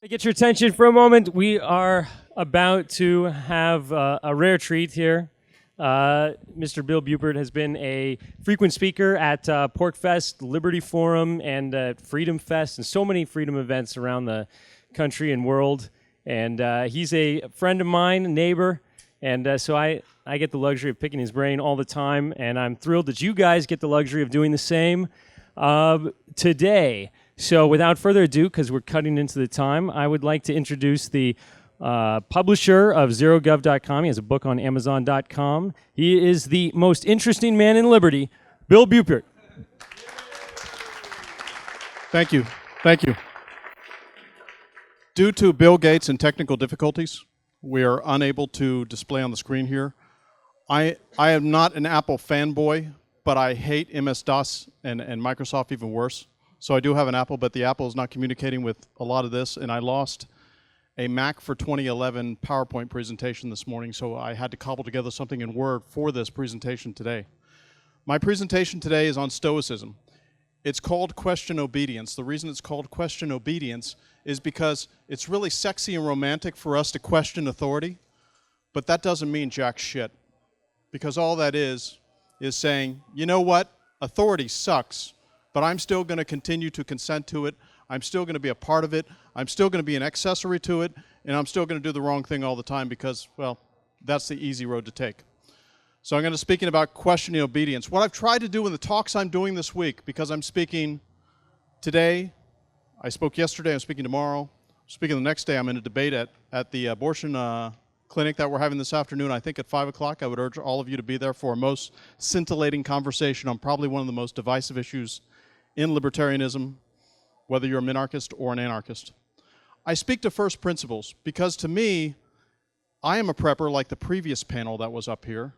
To get your attention for a moment, we are about to have a rare treat here. Mr. Bill Bupert has been a frequent speaker at PorcFest, Liberty Forum, and Freedom Fest, and so many freedom events around the country and world. And he's a friend of mine, a neighbor, and so I get the luxury of picking his brain all the time, and I'm thrilled that you guys get the luxury of doing the same today. So without further ado, because we're cutting into the time, I would like to introduce the publisher of ZeroGov.com. He has a book on Amazon.com. He is the most interesting man in Liberty, Bill Bupert. Thank you. Thank you. Due to Bill Gates and technical difficulties, we are unable to display on the screen here. I am not an Apple fanboy, but I hate MS-DOS and Microsoft even worse. So I do have an Apple, but the Apple is not communicating with a lot of this, and I lost a Mac for 2011 PowerPoint presentation this morning, so I had to cobble together something in Word for this presentation today. My presentation today is on Stoicism. It's called Question Obedience. The reason it's called Question Obedience is because it's really sexy and romantic for us to question authority, but that doesn't mean jack shit. Because all that is saying, you know what, authority sucks, but I'm still going to continue to consent to it. I'm still going to be a part of it. I'm still going to be an accessory to it, and I'm still going to do the wrong thing all the time because, well, that's the easy road to take. So I'm going to be speaking about questioning obedience. What I've tried to do in the talks I'm doing this week, because I'm speaking today, I spoke yesterday, I'm speaking tomorrow, I'm speaking the next day, I'm in a debate at the abortion clinic that we're having this afternoon, I think at 5 o'clock. I would urge all of you to be there for a most scintillating conversation on probably one of the most divisive issues in libertarianism, whether you're a minarchist or an anarchist. I speak to first principles because to me, I am a prepper like the previous panel that was up here,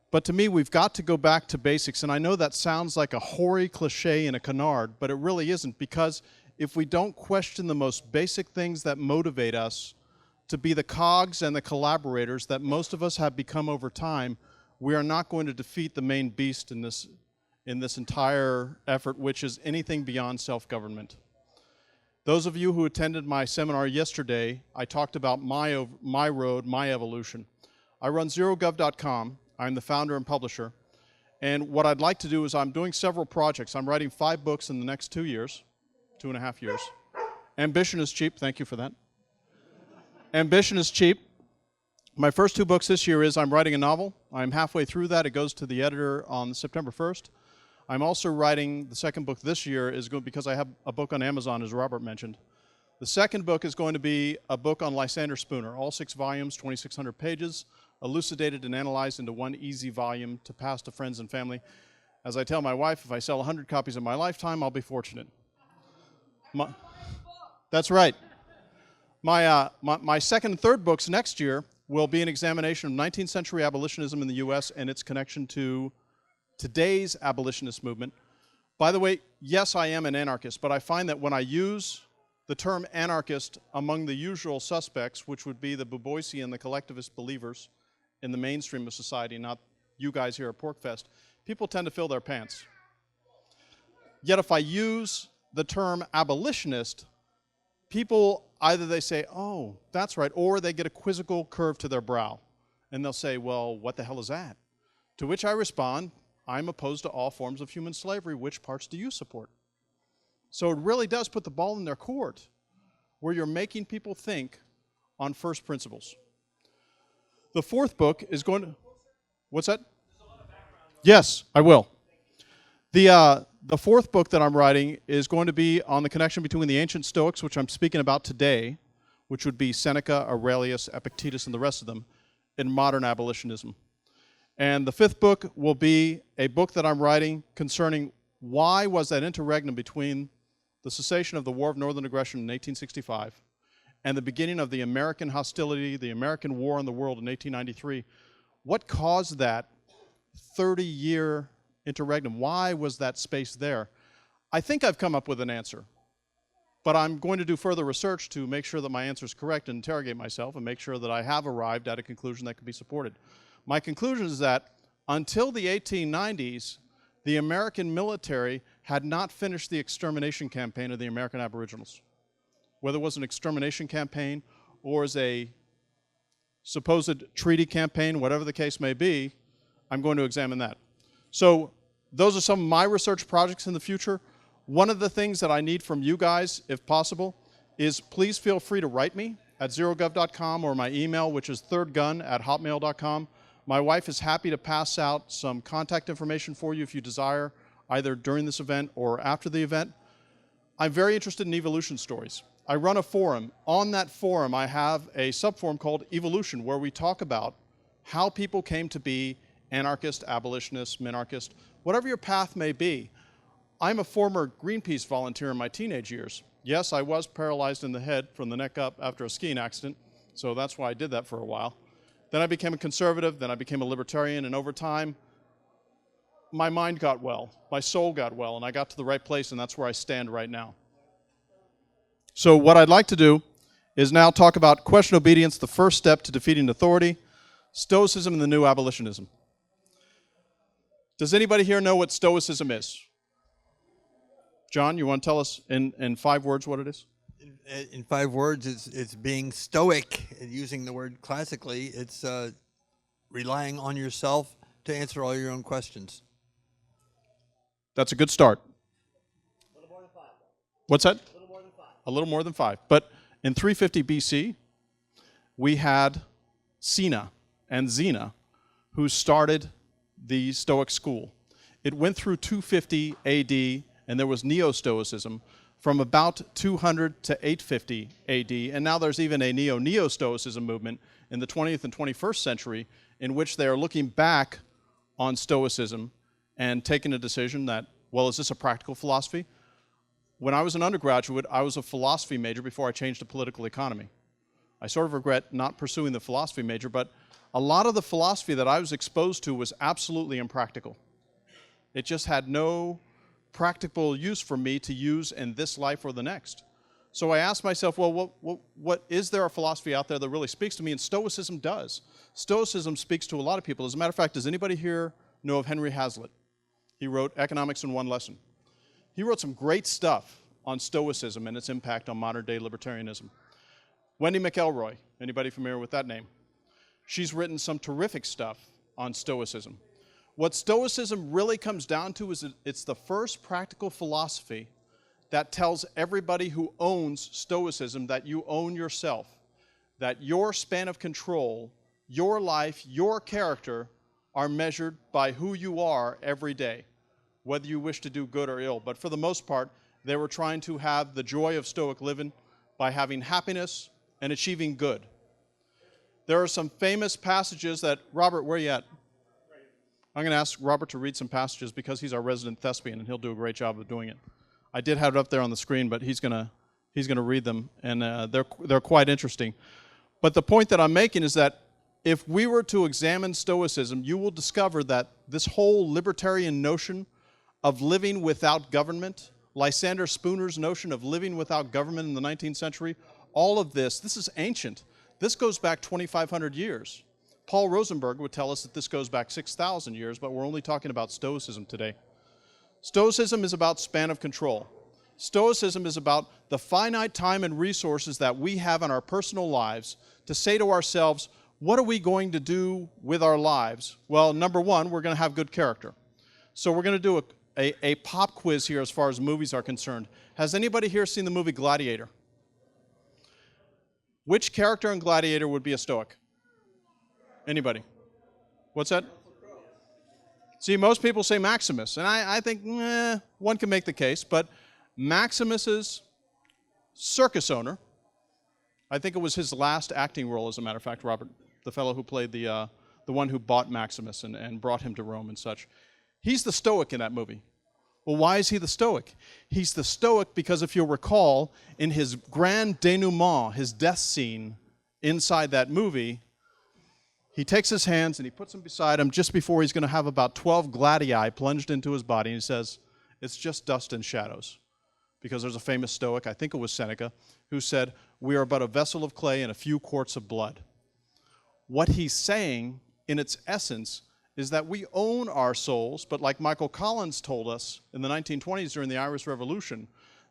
but to me, we've got to go back to basics, and I know that sounds like a hoary cliche and a canard, but it really isn't, because if we don't question the most basic things that motivate us to be the cogs and the collaborators that most of us have become over time, we are not going to defeat the main beast in this entire effort, which is anything beyond self-government. Those of you who attended my seminar yesterday, I talked about my road, my evolution. I run ZeroGov.com. I'm the founder and publisher. And what I'd like to do is I'm doing several projects. I'm writing 5 books in the next 2 years, 2.5 years. Ambition is cheap. Thank you for that. Ambition is cheap. My first 2 books this year is I'm writing a novel. I'm halfway through that. It goes to the editor on September 1st. I'm also writing the second book this year is going because I have a book on Amazon, as Robert mentioned. The second book is going to be a book on Lysander Spooner, all 6 volumes, 2,600 pages, elucidated and analyzed into one easy volume to pass to friends and family. As I tell my wife, if I sell 100 copies in my lifetime, I'll be fortunate. That's right. My second and third books next year will be an examination of 19th century abolitionism in the U.S. and its connection to today's abolitionist movement. By the way, yes, I am an anarchist, but I find that when I use the term anarchist among the usual suspects, which would be the Boboisian and the collectivist believers in the mainstream of society, not you guys here at PorcFest, people tend to fill their pants. Yet if I use the term abolitionist, people either they say, oh, that's right, or they get a quizzical curve to their brow. And they'll say, well, what the hell is that? To which I respond, I'm opposed to all forms of human slavery. Which parts do you support? So it really does put the ball in their court, where you're making people think on first principles. The fourth book is going to... What's that? Yes, I will. The fourth book that I'm writing is going to be on the connection between the ancient Stoics, which I'm speaking about today, which would be Seneca, Aurelius, Epictetus, and the rest of them, and modern abolitionism. And the fifth book will be a book that I'm writing concerning why was that interregnum between the cessation of the War of Northern Aggression in 1865 and the beginning of the American hostility, the American war on the world in 1893. What caused that 30-year interregnum? Why was that space there? I think I've come up with an answer, but I'm going to do further research to make sure that my answer is correct and interrogate myself and make sure that I have arrived at a conclusion that can be supported. My conclusion is that until the 1890s, the American military had not finished the extermination campaign of the American Aboriginals. whether it was an extermination campaign or as a supposed treaty campaign, whatever the case may be, I'm going to examine that. So those are some of my research projects in the future. One of the things that I need from you guys, if possible, is please feel free to write me at zerogov.com or my email, which is thirdgun@hotmail.com. My wife is happy to pass out some contact information for you if you desire, either during this event or after the event. I'm very interested in evolution stories. I run a forum. On that forum, I have a subforum called Evolution, where we talk about how people came to be anarchist, abolitionist, minarchist, whatever your path may be. I'm a former Greenpeace volunteer in my teenage years. Yes, I was paralyzed in the head from the neck up after a skiing accident, so that's why I did that for a while. Then I became a conservative, then I became a libertarian, and over time, my mind got well, my soul got well, and I got to the right place, and that's where I stand right now. So what I'd like to do is now talk about question obedience, the first step to defeating authority, Stoicism and the new abolitionism. Does anybody here know what Stoicism is? John, you want to tell us in 5 words what it is? In 5 words, it's being stoic. Using the word classically, it's relying on yourself to answer all your own questions. That's a good start. A little more than 5. What's that? A little more than 5. A little more than 5. But in 350 BC, we had Sina and Zena, who started the Stoic school. It went through 250 AD, and there was Neo-Stoicism from about 200 to 850 AD, and now there's even a Neo-Stoicism movement in the 20th and 21st century in which they are looking back on Stoicism and taking a decision that, well, is this a practical philosophy? When I was an undergraduate, I was a philosophy major before I changed to political economy. I sort of regret not pursuing the philosophy major, but a lot of the philosophy that I was exposed to was absolutely impractical. It just had no practical use for me to use in this life or the next. So I asked myself, well, what is there a philosophy out there that really speaks to me? And Stoicism does. Stoicism speaks to a lot of people. As a matter of fact, does anybody here know of Henry Hazlitt? He wrote Economics in One Lesson. He wrote some great stuff on Stoicism and its impact on modern-day libertarianism. Wendy McElroy, anybody familiar with that name? She's written some terrific stuff on Stoicism. What Stoicism really comes down to is it's the first practical philosophy that tells everybody who owns Stoicism that you own yourself, that your span of control, your life, your character are measured by who you are every day, whether you wish to do good or ill. But for the most part, they were trying to have the joy of Stoic living by having happiness and achieving good. There are some famous passages that, Robert, where are you at? I'm going to ask Robert to read some passages because he's our resident thespian and he'll do a great job of doing it. I did have it up there on the screen, but he's going to read them, and they're quite interesting. But the point that I'm making is that if we were to examine Stoicism, you will discover that this whole libertarian notion of living without government, Lysander Spooner's notion of living without government in the 19th century, all of this is ancient. This goes back 2,500 years. Paul Rosenberg would tell us that this goes back 6,000 years, but we're only talking about Stoicism today. Stoicism is about span of control. Stoicism is about the finite time and resources that we have in our personal lives to say to ourselves, what are we going to do with our lives? Well, number one, we're going to have good character. So we're going to do a pop quiz here as far as movies are concerned. Has anybody here seen the movie Gladiator? Which character in Gladiator would be a Stoic? Anybody? What's that? See, most people say Maximus, and I think one can make the case, but Maximus's circus owner, I think it was his last acting role, as a matter of fact, Robert, the fellow who played the one who bought Maximus and brought him to Rome and such. He's the Stoic in that movie. Well, why is he the Stoic? He's the Stoic because, if you'll recall, in his grand denouement, his death scene inside that movie, he takes his hands and he puts them beside him just before he's going to have about 12 gladii plunged into his body, and he says, it's just dust and shadows. Because there's a famous Stoic, I think it was Seneca, who said, we are but a vessel of clay and a few quarts of blood. What he's saying, in its essence, is that we own our souls, but like Michael Collins told us in the 1920s during the Irish Revolution,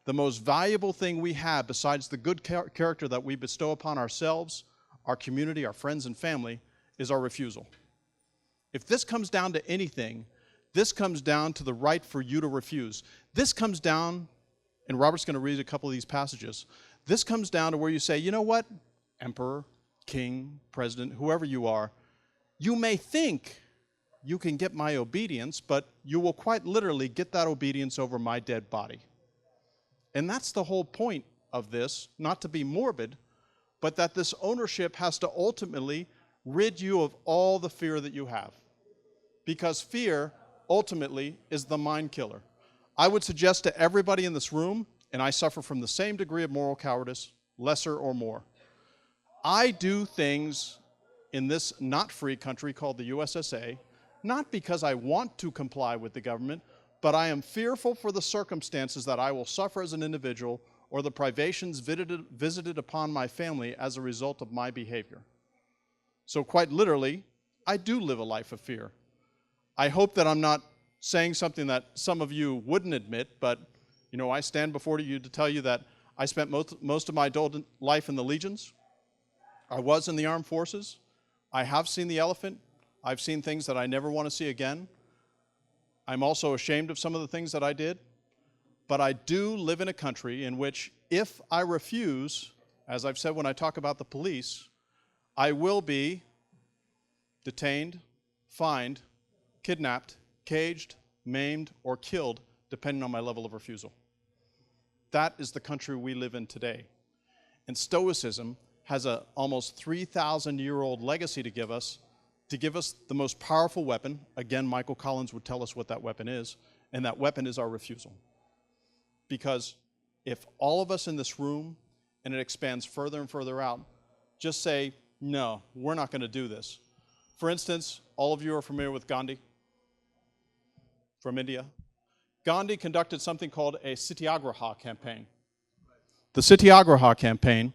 the most valuable thing we have besides the good character that we bestow upon ourselves, our community, our friends and family, is our refusal. If this comes down to anything, this comes down to the right for you to refuse. This comes down, and Robert's going to read a couple of these passages, this comes down to where you say, you know what, emperor, king, president, whoever you are, you may think you can get my obedience, but you will quite literally get that obedience over my dead body. And that's the whole point of this, not to be morbid, but that this ownership has to ultimately rid you of all the fear that you have. Because fear, ultimately, is the mind killer. I would suggest to everybody in this room, and I suffer from the same degree of moral cowardice, lesser or more. I do things in this not free country called the USSA, not because I want to comply with the government, but I am fearful for the circumstances that I will suffer as an individual or the privations visited upon my family as a result of my behavior. So quite literally, I do live a life of fear. I hope that I'm not saying something that some of you wouldn't admit, but you know, I stand before you to tell you that I spent most of my adult life in the legions. I was in the armed forces. I have seen the elephant. I've seen things that I never want to see again. I'm also ashamed of some of the things that I did. But I do live in a country in which if I refuse, as I've said when I talk about the police, I will be detained, fined, kidnapped, caged, maimed, or killed, depending on my level of refusal. That is the country we live in today. And Stoicism has an almost 3,000-year-old legacy to give us the most powerful weapon. Again, Michael Collins would tell us what that weapon is, and that weapon is our refusal. Because if all of us in this room, and it expands further and further out, just say, no, we're not going to do this. For instance, all of you are familiar with Gandhi from India. Gandhi conducted something called a Satyagraha campaign. The Satyagraha campaign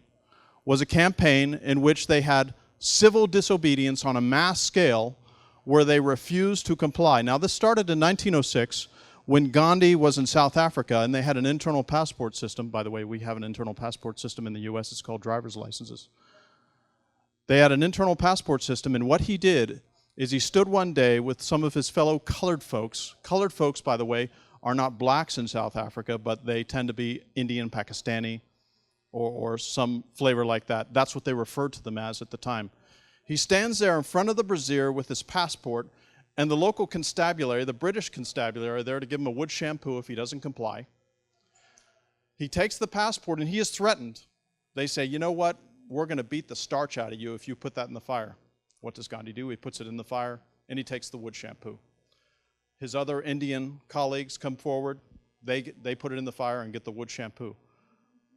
was a campaign in which they had civil disobedience on a mass scale where they refused to comply. Now, this started in 1906 when Gandhi was in South Africa, and they had an internal passport system. By the way, we have an internal passport system in the U.S. It's called driver's licenses. They had an internal passport system, and what he did is he stood one day with some of his fellow colored folks. Colored folks, by the way, are not blacks in South Africa, but they tend to be Indian, Pakistani, or some flavor like that. That's what they referred to them as at the time. He stands there in front of the brazier with his passport, and the local constabulary, the British constabulary, are there to give him a wood shampoo if he doesn't comply. He takes the passport, and he is threatened. They say, you know what? We're going to beat the starch out of you if you put that in the fire. What does Gandhi do? He puts it in the fire, and he takes the wood shampoo. His other Indian colleagues come forward. They put it in the fire and get the wood shampoo.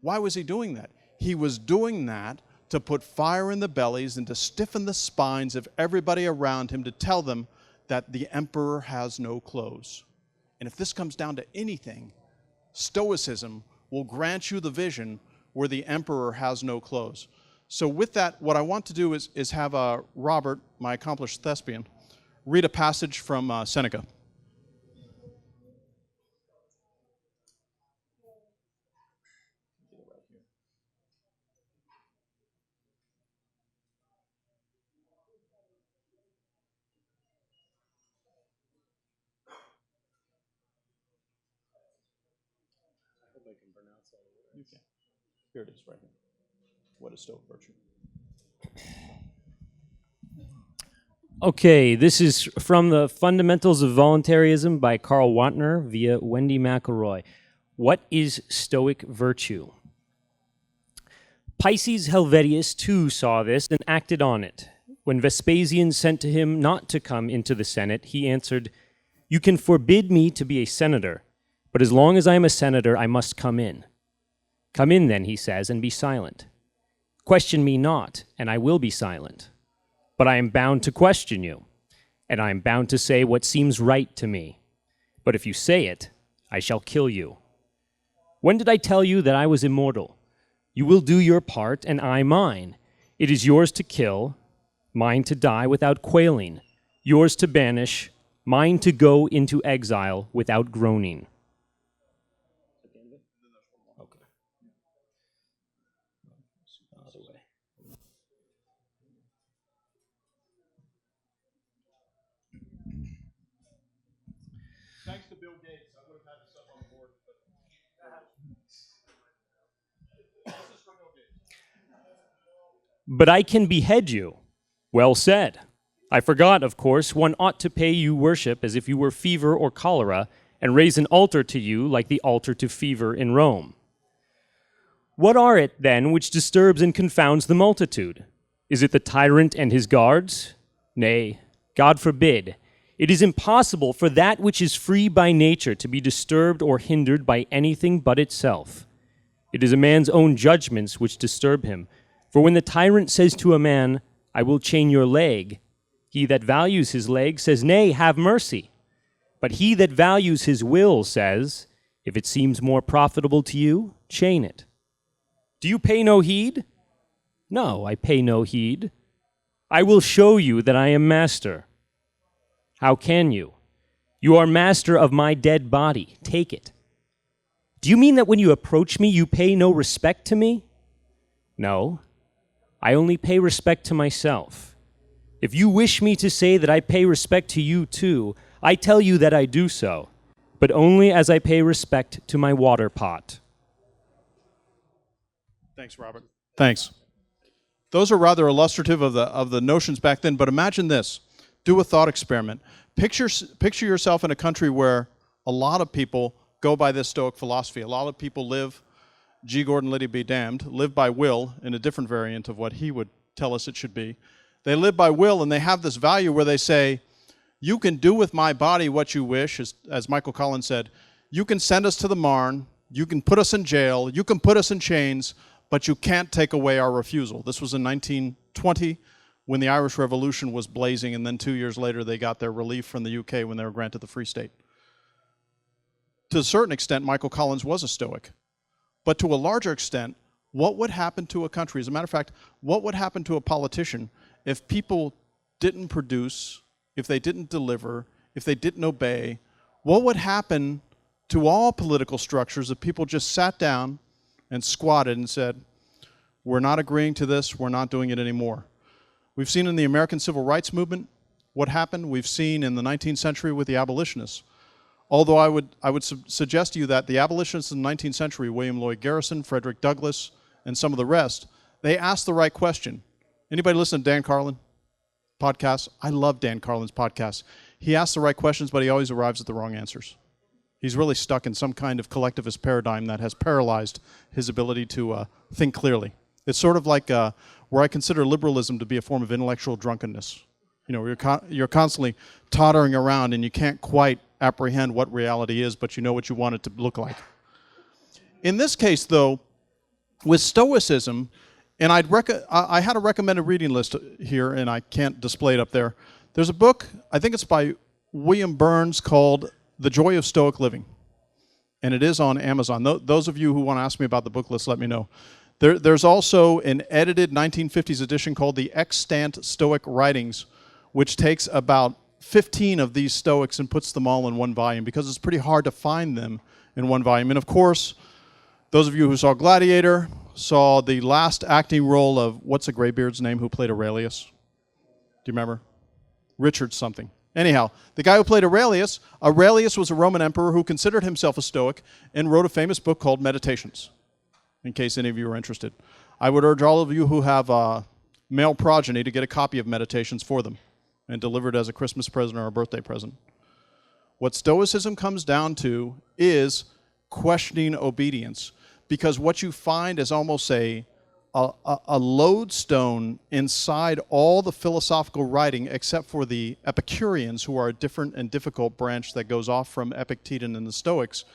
Why was he doing that? He was doing that to put fire in the bellies and to stiffen the spines of everybody around him, to tell them that the emperor has no clothes. And if this comes down to anything, Stoicism will grant you the vision where the emperor has no clothes. So with that, what I want to do is have Robert, my accomplished thespian, read a passage from Seneca. You can. Here it is right here. What is Stoic virtue? Okay, this is from the Fundamentals of Voluntarism by Carl Wantner via Wendy McElroy. What is Stoic virtue? Pisces Helvetius too saw this and acted on it. When Vespasian sent to him not to come into the Senate, he answered, "You can forbid me to be a senator, but as long as I am a senator, I must come in. Come in then," he says, "and be silent. Question me not, and I will be silent. But I am bound to question you, and I am bound to say what seems right to me. But if you say it, I shall kill you. When did I tell you that I was immortal? You will do your part, and I mine. It is yours to kill, mine to die without quailing, yours to banish, mine to go into exile without groaning." Bill Gates, I would have had this up on the board. But I can behead you. Well said. I forgot, of course, one ought to pay you worship as if you were fever or cholera, and raise an altar to you like the altar to fever in Rome. What are it, then, which disturbs and confounds the multitude? Is it the tyrant and his guards? Nay, God forbid. It is impossible for that which is free by nature to be disturbed or hindered by anything but itself. It is a man's own judgments which disturb him. For when the tyrant says to a man, I will chain your leg, he that values his leg says, Nay, have mercy. But he that values his will says, If it seems more profitable to you, chain it. Do you pay no heed? No, I pay no heed. I will show you that I am master. How can you? You are master of my dead body. Take it. Do you mean that when you approach me, you pay no respect to me? No, I only pay respect to myself. If you wish me to say that I pay respect to you too, I tell you that I do so, but only as I pay respect to my water pot. Thanks, Robert. Thanks. Those are rather illustrative of the notions back then, but imagine this. Do a thought experiment. Picture yourself in a country where a lot of people go by this Stoic philosophy. A lot of people live, G. Gordon Liddy be damned, live by will in a different variant of what he would tell us it should be. They live by will, and they have this value where they say, you can do with my body what you wish, as Michael Collins said. You can send us to the Marne, you can put us in jail, you can put us in chains, but you can't take away our refusal. This was in 1920 when the Irish Revolution was blazing, and then 2 years later they got their relief from the UK when they were granted the Free State. To a certain extent, Michael Collins was a Stoic. But to a larger extent, what would happen to a country? As a matter of fact, what would happen to a politician if people didn't produce, if they didn't deliver, if they didn't obey? What would happen to all political structures if people just sat down and squatted and said, we're not agreeing to this, we're not doing it anymore? We've seen in the American Civil Rights Movement what happened. We've seen in the 19th century with the abolitionists. Although I would suggest to you that the abolitionists in the 19th century, William Lloyd Garrison, Frederick Douglass, and some of the rest, they asked the right question. Anybody listen to Dan Carlin podcasts? I love Dan Carlin's podcasts. He asks the right questions, but he always arrives at the wrong answers. He's really stuck in some kind of collectivist paradigm that has paralyzed his ability to think clearly. It's sort of like where I consider liberalism to be a form of intellectual drunkenness. You know, you're constantly tottering around and you can't quite apprehend what reality is, but you know what you want it to look like. In this case, though, with Stoicism, and I had a recommended reading list here, and I can't display it up there. There's a book, I think it's by William Burns, called The Joy of Stoic Living, and it is on Amazon. Those of you who want to ask me about the book list, let me know. There's also an edited 1950s edition called the Extant Stoic Writings, which takes about 15 of these Stoics and puts them all in one volume because it's pretty hard to find them in one volume. And of course, those of you who saw Gladiator saw the last acting role of, what's a graybeard's name who played Aurelius? Do you remember? Richard something. Anyhow, the guy who played Aurelius was a Roman emperor who considered himself a Stoic and wrote a famous book called Meditations, in case any of you are interested. I would urge all of you who have male progeny to get a copy of Meditations for them and deliver it as a Christmas present or a birthday present. What Stoicism comes down to is questioning obedience, because what you find is almost a lodestone inside all the philosophical writing except for the Epicureans, who are a different and difficult branch that goes off from Epictetus and the Stoics,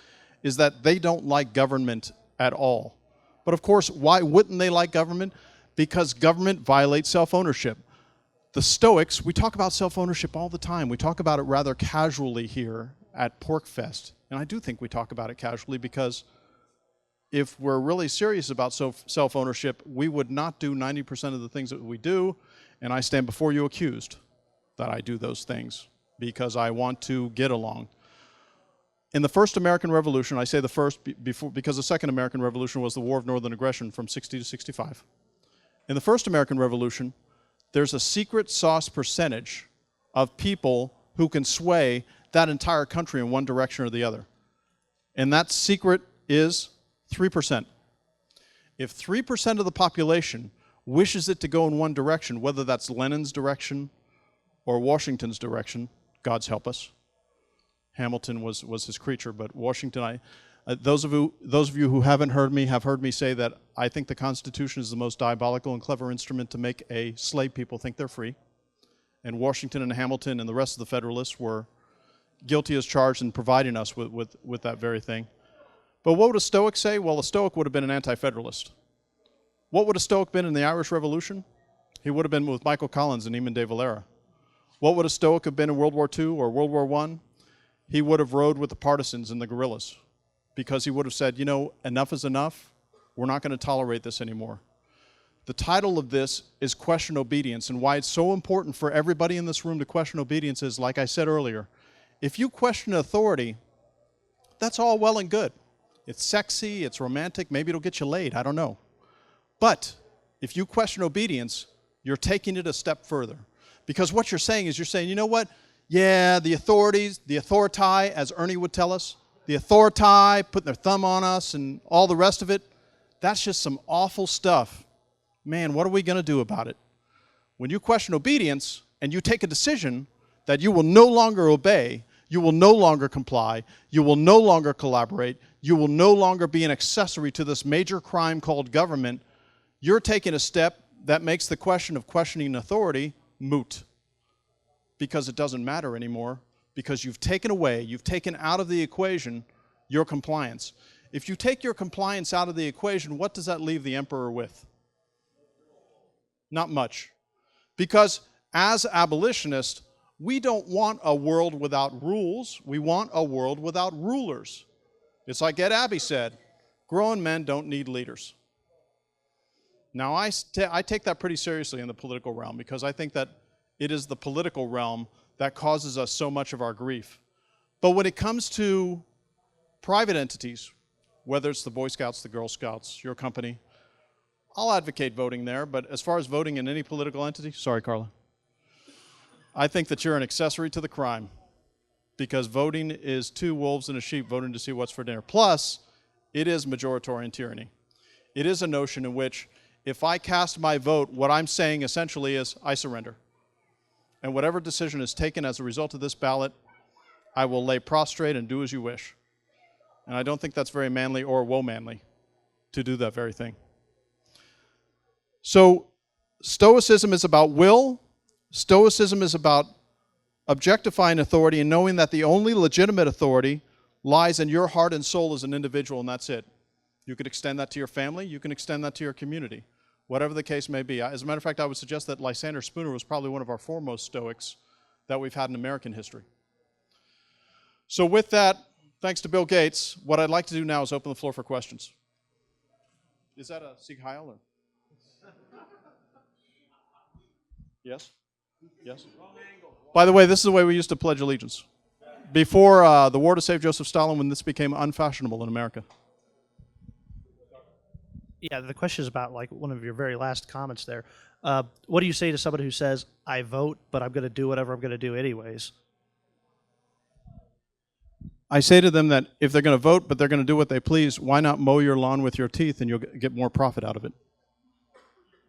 is that they don't like government at all. But of course, why wouldn't they like government? Because government violates self-ownership. The Stoics, we talk about self-ownership all the time. We talk about it rather casually here at PorcFest. And I do think we talk about it casually because if we're really serious about self-ownership, we would not do 90% of the things that we do, and I stand before you accused that I do those things because I want to get along. In the first American Revolution, I say the first because the second American Revolution was the War of Northern Aggression from 60 to 65. In the first American Revolution, there's a secret sauce percentage of people who can sway that entire country in one direction or the other. And that secret is 3%. If 3% of the population wishes it to go in one direction, whether that's Lenin's direction or Washington's direction, God's help us. Hamilton was his creature, but Washington, those of you who haven't heard me have heard me say that I think the Constitution is the most diabolical and clever instrument to make a slave people think they're free. And Washington and Hamilton and the rest of the Federalists were guilty as charged in providing us with that very thing. But what would a Stoic say? Well, a Stoic would have been an anti-federalist. What would a Stoic been in the Irish Revolution? He would have been with Michael Collins and Eamon de Valera. What would a Stoic have been in World War II or World War I? He would have rode with the partisans and the guerrillas, because he would have said, you know, enough is enough. We're not going to tolerate this anymore. The title of this is Question Obedience, and why it's so important for everybody in this room to question obedience is, like I said earlier, if you question authority, that's all well and good. It's sexy, it's romantic, maybe it'll get you laid, I don't know. But if you question obedience, you're taking it a step further. Because what you're saying is, you're saying, you know what? Yeah, the authorities, the authoritae, as Ernie would tell us, the authoritae putting their thumb on us and all the rest of it, that's just some awful stuff. Man, what are we going to do about it? When you question obedience and you take a decision that you will no longer obey, you will no longer comply, you will no longer collaborate, you will no longer be an accessory to this major crime called government, you're taking a step that makes the question of questioning authority moot. Because it doesn't matter anymore, because you've taken out of the equation your compliance. If you take your compliance out of the equation, what does that leave the emperor with? Not much. Because as abolitionists, we don't want a world without rules. We want a world without rulers. It's like Ed Abbey said, grown men don't need leaders. Now, I take that pretty seriously in the political realm, because I think that it is the political realm that causes us so much of our grief. But when it comes to private entities, whether it's the Boy Scouts, the Girl Scouts, your company, I'll advocate voting there, but as far as voting in any political entity, sorry, Carla, I think that you're an accessory to the crime, because voting is two wolves and a sheep voting to see what's for dinner. Plus, it is majoritarian tyranny. It is a notion in which if I cast my vote, what I'm saying essentially is I surrender. And whatever decision is taken as a result of this ballot, I will lay prostrate and do as you wish. And I don't think that's very manly or woe-manly to do that very thing. So Stoicism is about will. Stoicism is about objectifying authority and knowing that the only legitimate authority lies in your heart and soul as an individual, and that's it. You could extend that to your family. You can extend that to your community. Whatever the case may be. As a matter of fact, I would suggest that Lysander Spooner was probably one of our foremost Stoics that we've had in American history. So with that, thanks to Bill Gates, what I'd like to do now is open the floor for questions. Is that a Sieg Heil? Or? Yes? Yes? By the way, this is the way we used to pledge allegiance. Before the war to save Joseph Stalin, when this became unfashionable in America. Yeah, the question is about like one of your very last comments there. What do you say to somebody who says, I vote, but I'm going to do whatever I'm going to do anyways? I say to them that if they're going to vote, but they're going to do what they please, why not mow your lawn with your teeth and you'll get more profit out of it?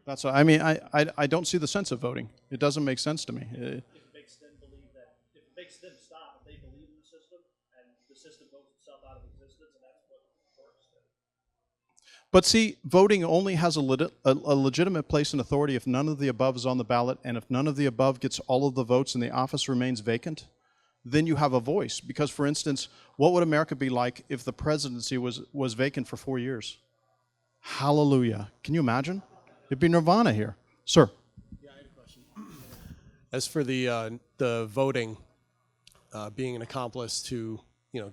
That's what, I mean, I don't see the sense of voting. It doesn't make sense to me. It makes them believe that, if it makes them stop, if they believe in the system, and the system votes itself out of existence, and that's what works. But see, voting only has a legitimate place in authority if none of the above is on the ballot, and if none of the above gets all of the votes and the office remains vacant, then you have a voice. Because, for instance, what would America be like if the presidency was vacant for 4 years? Hallelujah. Can you imagine? It'd be nirvana here. Sir. Yeah, I had a question. As for the voting being an accomplice to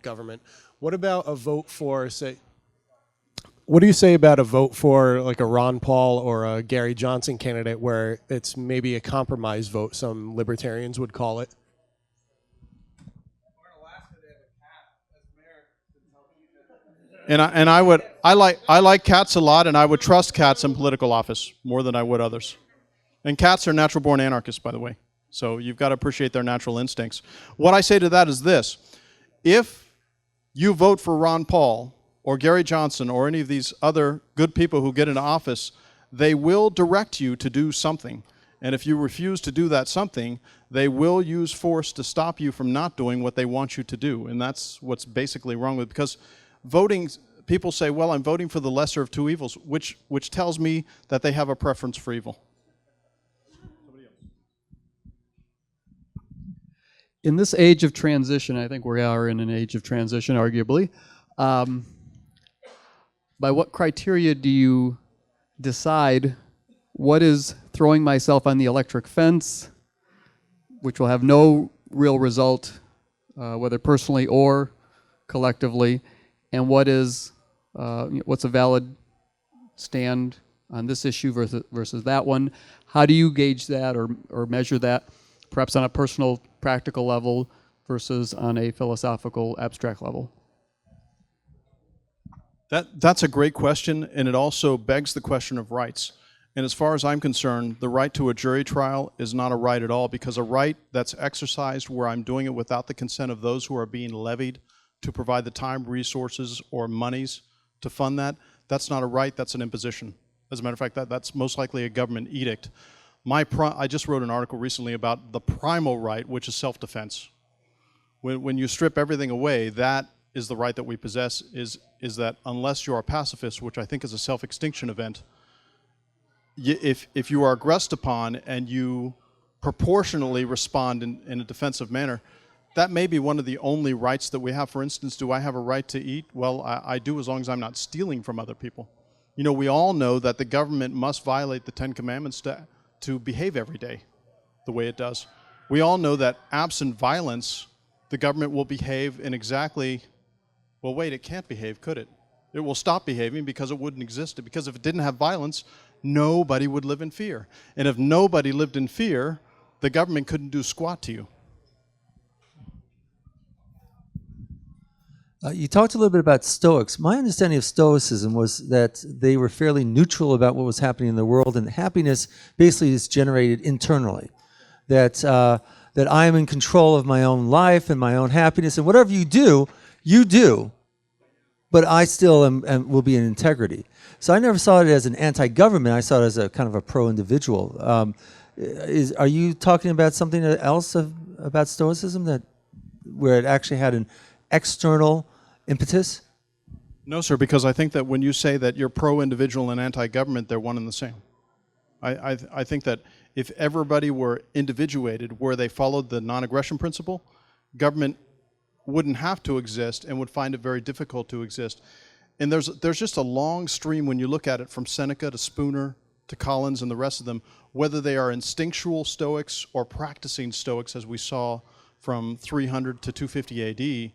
government, what about a vote for, say, what do you say about a vote for like a Ron Paul or a Gary Johnson candidate where it's maybe a compromise vote, some libertarians would call it? And I like cats a lot, and I would trust cats in political office more than I would others. And cats are natural-born anarchists, by the way. So you've got to appreciate their natural instincts. What I say to that is this. If you vote for Ron Paul or Gary Johnson or any of these other good people who get into office, they will direct you to do something. And if you refuse to do that something, they will use force to stop you from not doing what they want you to do. And that's what's basically wrong with it. Because voting, people say, well, I'm voting for the lesser of two evils, which tells me that they have a preference for evil. In this age of transition, I think we are in an age of transition, arguably. By what criteria do you decide what is throwing myself on the electric fence, which will have no real result, whether personally or collectively, and what is what's a valid stand on this issue versus that one? How do you gauge that or measure that, perhaps on a personal, practical level versus on a philosophical, abstract level? That's a great question, and it also begs the question of rights. And as far as I'm concerned, the right to a jury trial is not a right at all, because a right that's exercised where I'm doing it without the consent of those who are being levied to provide the time, resources, or monies to fund that, that's not a right, that's an imposition. As a matter of fact, that's most likely a government edict. I just wrote an article recently about the primal right, which is self-defense. When you strip everything away, that is the right that we possess, is that unless you're a pacifist, which I think is a self-extinction event, if you are aggressed upon and you proportionally respond in a defensive manner, that may be one of the only rights that we have. For instance, do I have a right to eat? Well, I do, as long as I'm not stealing from other people. You know, we all know that the government must violate the Ten Commandments to behave every day the way it does. We all know that absent violence, the government will behave in exactly, well, wait, it can't behave, could it? It will stop behaving because it wouldn't exist. Because if it didn't have violence, nobody would live in fear. And if nobody lived in fear, the government couldn't do squat to you. You talked a little bit about Stoics. My understanding of Stoicism was that they were fairly neutral about what was happening in the world, and happiness basically is generated internally. That that I am in control of my own life and my own happiness, and whatever you do, but I still am will be in integrity. So I never saw it as an anti-government. I saw it as a kind of a pro-individual. Are you talking about something else about Stoicism where it actually had an external impetus? No, sir, because I think that when you say that you're pro-individual and anti-government, they're one and the same. I think that if everybody were individuated, where they followed the non-aggression principle, government wouldn't have to exist and would find it very difficult to exist. And there's just a long stream when you look at it, from Seneca to Spooner to Collins and the rest of them, whether they are instinctual Stoics or practicing Stoics, as we saw from 300 to 250 AD,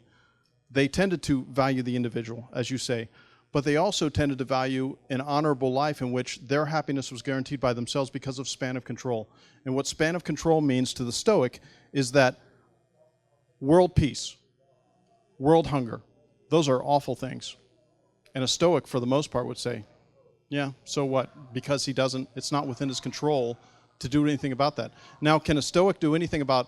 they tended to value the individual, as you say, but they also tended to value an honorable life in which their happiness was guaranteed by themselves because of span of control. And what span of control means to the Stoic is that world peace, world hunger, those are awful things. And a Stoic, for the most part, would say, yeah, so what? Because it's not within his control to do anything about that. Now, can a Stoic do anything about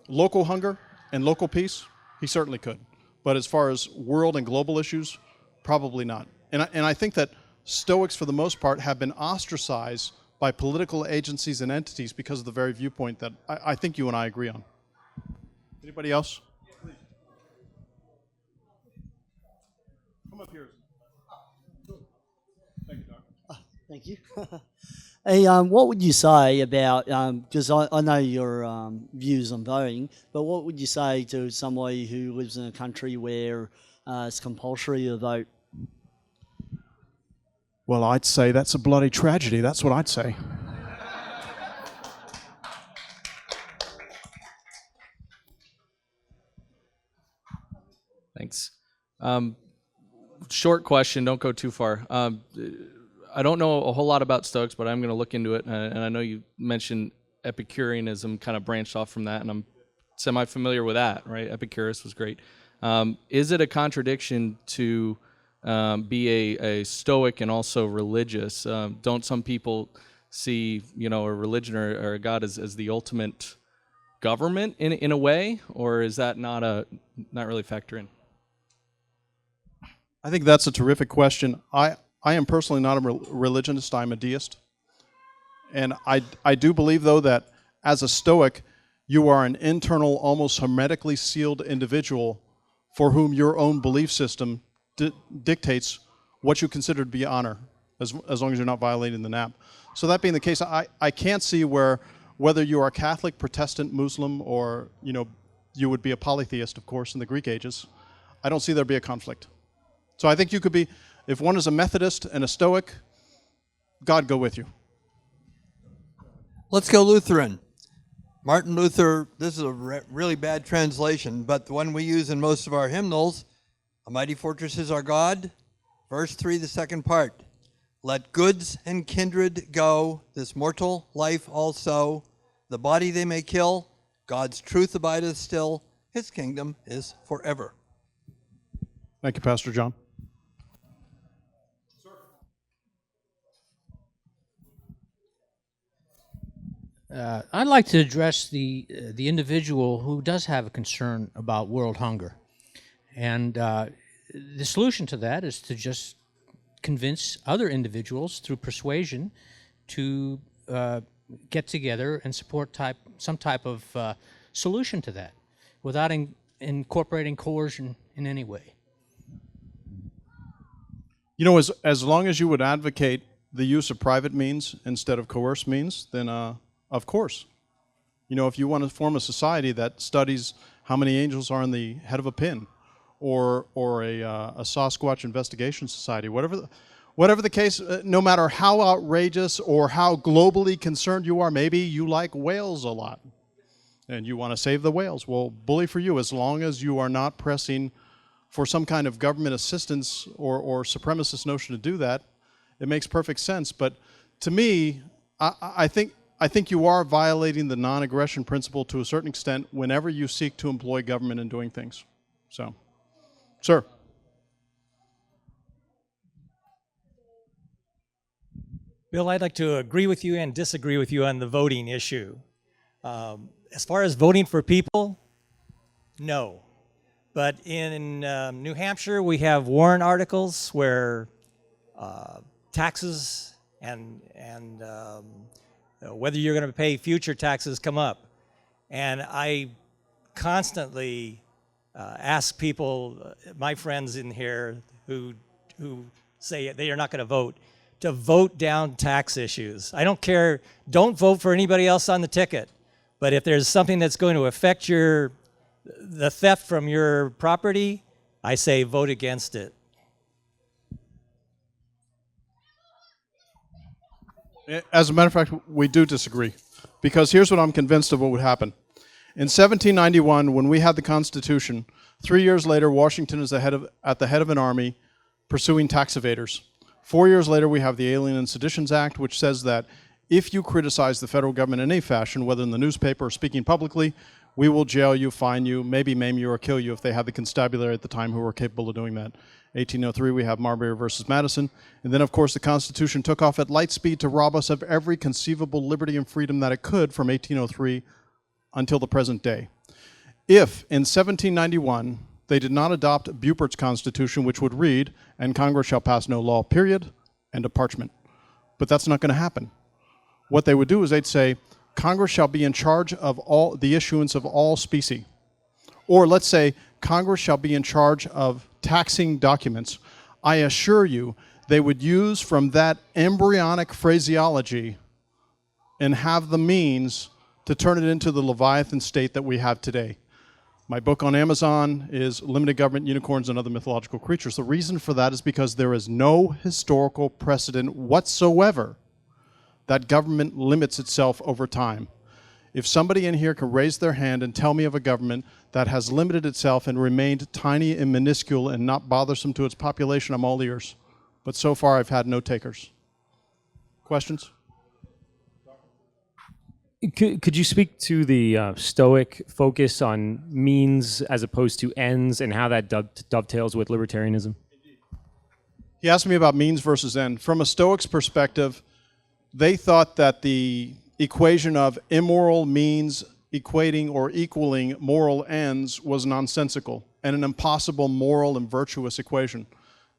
local hunger and local peace? He certainly could. But as far as world and global issues, probably not. And I think that Stoics, for the most part, have been ostracized by political agencies and entities because of the very viewpoint that I think you and I agree on. Anybody else? Come up here. Thank you, Doc. Thank you. Hey, what would you say about, because I know your views on voting, but what would you say to somebody who lives in a country where it's compulsory to vote? Well, I'd say that's a bloody tragedy. That's what I'd say. Thanks. Short question, don't go too far. I don't know a whole lot about Stoics, but I'm going to look into it. And I know you mentioned Epicureanism kind of branched off from that, and I'm semi-familiar with that, right? Epicurus was great. Is it a contradiction to be a Stoic and also religious? Don't some people see, a religion or a God as the ultimate government in a way, or is that not really factor in? I think that's a terrific question. I am personally not a religionist. I'm a deist. And I do believe, though, that as a Stoic, you are an internal, almost hermetically sealed individual for whom your own belief system dictates what you consider to be honor, as long as you're not violating the NAP. So that being the case, I can't see whether you are Catholic, Protestant, Muslim, or you would be a polytheist, of course, in the Greek ages. I don't see there be a conflict. So I think you could be, if one is a Methodist and a Stoic, God go with you. Let's go Lutheran. Martin Luther, this is a really bad translation, but the one we use in most of our hymnals, "A mighty fortress is our God." Verse 3, the second part. "Let goods and kindred go, this mortal life also. The body they may kill, God's truth abideth still. His kingdom is forever." Thank you, Pastor John. I'd like to address the individual who does have a concern about world hunger, and the solution to that is to just convince other individuals through persuasion to get together and support some type of solution to that, without incorporating coercion in any way. As long as you would advocate the use of private means instead of coerced means, then of course. If you want to form a society that studies how many angels are in the head of a pin, or a Sasquatch investigation society, whatever the case, no matter how outrageous or how globally concerned you are, maybe you like whales a lot and you want to save the whales. Well, bully for you, as long as you are not pressing for some kind of government assistance or supremacist notion to do that, it makes perfect sense. But to me, I think you are violating the non-aggression principle to a certain extent whenever you seek to employ government in doing things. So, sir. Bill, I'd like to agree with you and disagree with you on the voting issue. As far as voting for people, no. But in New Hampshire, we have warrant articles where taxes and whether you're going to pay future taxes come up. And I constantly ask people, my friends in here who say they are not going to vote down tax issues. I don't care, don't vote for anybody else on the ticket. But if there's something that's going to affect the theft from your property, I say vote against it. As a matter of fact, we do disagree, because here's what I'm convinced of what would happen. In 1791, when we had the Constitution, 3 years later, Washington is at the head of an army pursuing tax evaders. 4 years later, we have the Alien and Seditions Act, which says that if you criticize the federal government in any fashion, whether in the newspaper or speaking publicly, we will jail you, fine you, maybe maim you or kill you if they had the constabulary at the time who were capable of doing that. 1803, we have Marbury versus Madison. And then, of course, the Constitution took off at light speed to rob us of every conceivable liberty and freedom that it could from 1803 until the present day. If, in 1791, they did not adopt Bupert's Constitution, which would read, "And Congress shall pass no law, period," end of parchment. But that's not going to happen. What they would do is they'd say, Congress shall be in charge of all the issuance of all specie. Or let's say, Congress shall be in charge of taxing documents. I assure you, they would use from that embryonic phraseology and have the means to turn it into the Leviathan state that we have today. My book on Amazon is Limited Government, Unicorns, and Other Mythological Creatures. The reason for that is because there is no historical precedent whatsoever that government limits itself over time. If somebody in here can raise their hand and tell me of a government that has limited itself and remained tiny and minuscule and not bothersome to its population, I'm all ears. But so far, I've had no takers. Questions? Could you speak to the Stoic focus on means as opposed to ends and how that dovetails with libertarianism? He asked me about means versus end. From a Stoic's perspective, they thought that the equation of immoral means equating or equaling moral ends was nonsensical and an impossible moral and virtuous equation.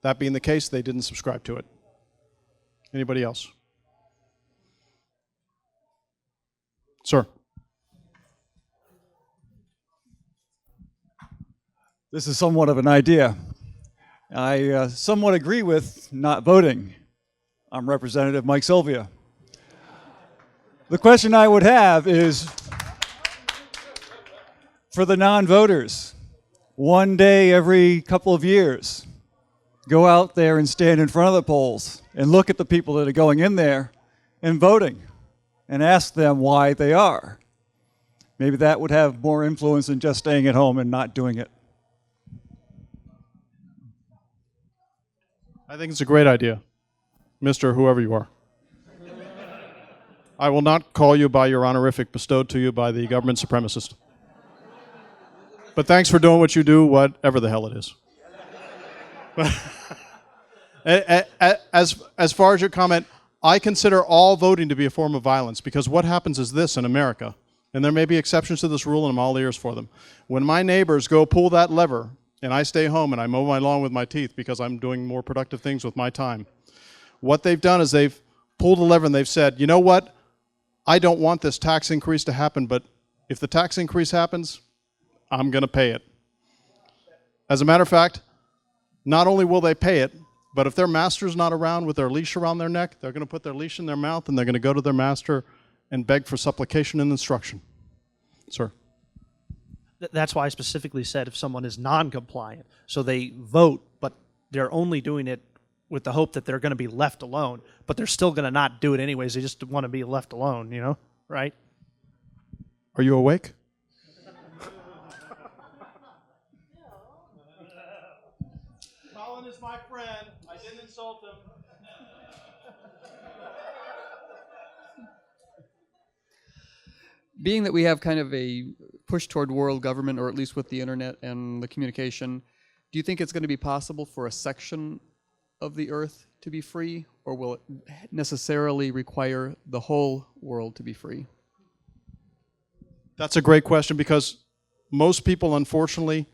That being the case, they didn't subscribe to it. Anybody else? Sir. This is somewhat of an idea. I somewhat agree with not voting. I'm Representative Mike Sylvia. The question I would have is, for the non-voters, one day every couple of years, go out there and stand in front of the polls and look at the people that are going in there and voting and ask them why they are. Maybe that would have more influence than just staying at home and not doing it. I think it's a great idea, Mr. Whoever you are. I will not call you by your honorific bestowed to you by the government supremacist. But thanks for doing what you do, whatever the hell it is. As far as your comment, I consider all voting to be a form of violence, because what happens is this in America, and there may be exceptions to this rule and I'm all ears for them. When my neighbors go pull that lever and I stay home and I mow my lawn with my teeth because I'm doing more productive things with my time, what they've done is they've pulled a lever and they've said, you know what, I don't want this tax increase to happen, but if the tax increase happens, I'm going to pay it. As a matter of fact, not only will they pay it, but if their master's not around with their leash around their neck, they're going to put their leash in their mouth and they're going to go to their master and beg for supplication and instruction. Sir. That's why I specifically said if someone is non-compliant. So they vote, but they're only doing it with the hope that they're going to be left alone, but they're still going to not do it anyways. They just want to be left alone, you know, right? Are you awake? Colin is my friend. I didn't insult him. Being that we have kind of a push toward world government, or at least with the internet and the communication, do you think it's going to be possible for a section of the earth to be free, or will it necessarily require the whole world to be free? That's a great question, because most people, unfortunately,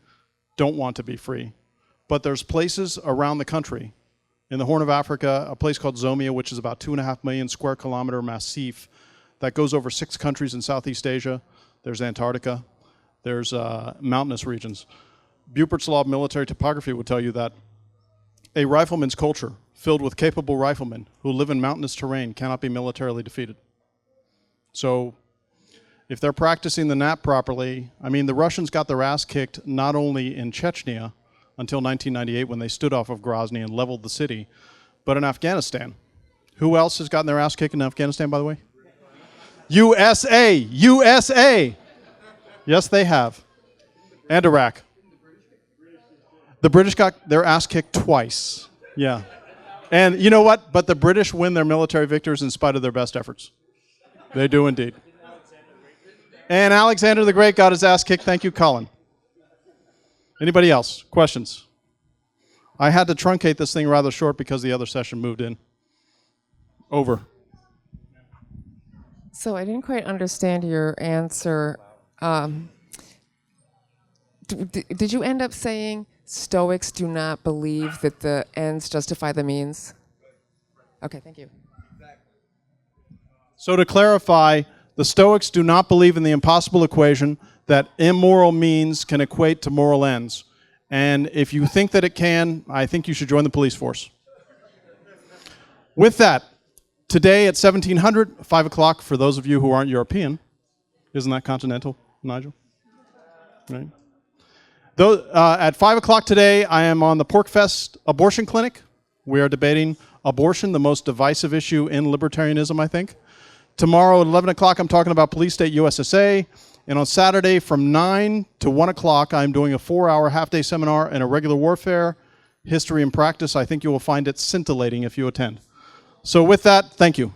don't want to be free. But there's places around the country, in the Horn of Africa, a place called Zomia, which is about 2.5 million square kilometer massif, that goes over 6 countries in Southeast Asia. There's Antarctica. There's mountainous regions. Bupert's law of military topography would tell you that a rifleman's culture filled with capable riflemen who live in mountainous terrain cannot be militarily defeated. So if they're practicing the nap properly, I mean, the Russians got their ass kicked not only in Chechnya until 1998 when they stood off of Grozny and leveled the city, but in Afghanistan. Who else has gotten their ass kicked in Afghanistan, by the way? USA! USA! Yes, they have. And Iraq. The British got their ass kicked twice. Yeah. And you know what? But the British win their military victories in spite of their best efforts. They do indeed. And Alexander the Great got his ass kicked. Thank you, Colin. Anybody else? Questions? I had to truncate this thing rather short because the other session moved in. Over. So I didn't quite understand your answer. Did you end up saying Stoics do not believe that the ends justify the means? Okay, thank you. So to clarify, the Stoics do not believe in the impossible equation that immoral means can equate to moral ends. And if you think that it can, I think you should join the police force. With that, today at 1700, 5 o'clock, for those of you who aren't European, isn't that continental, Nigel? Right. At 5 o'clock today, I am on the PorcFest abortion clinic. We are debating abortion, the most divisive issue in libertarianism, I think. Tomorrow at 11 o'clock, I'm talking about police state USSA. And on Saturday from 9 to 1 o'clock, I'm doing a 4-hour half-day seminar in irregular warfare, history and practice. I think you will find it scintillating if you attend. So with that, thank you.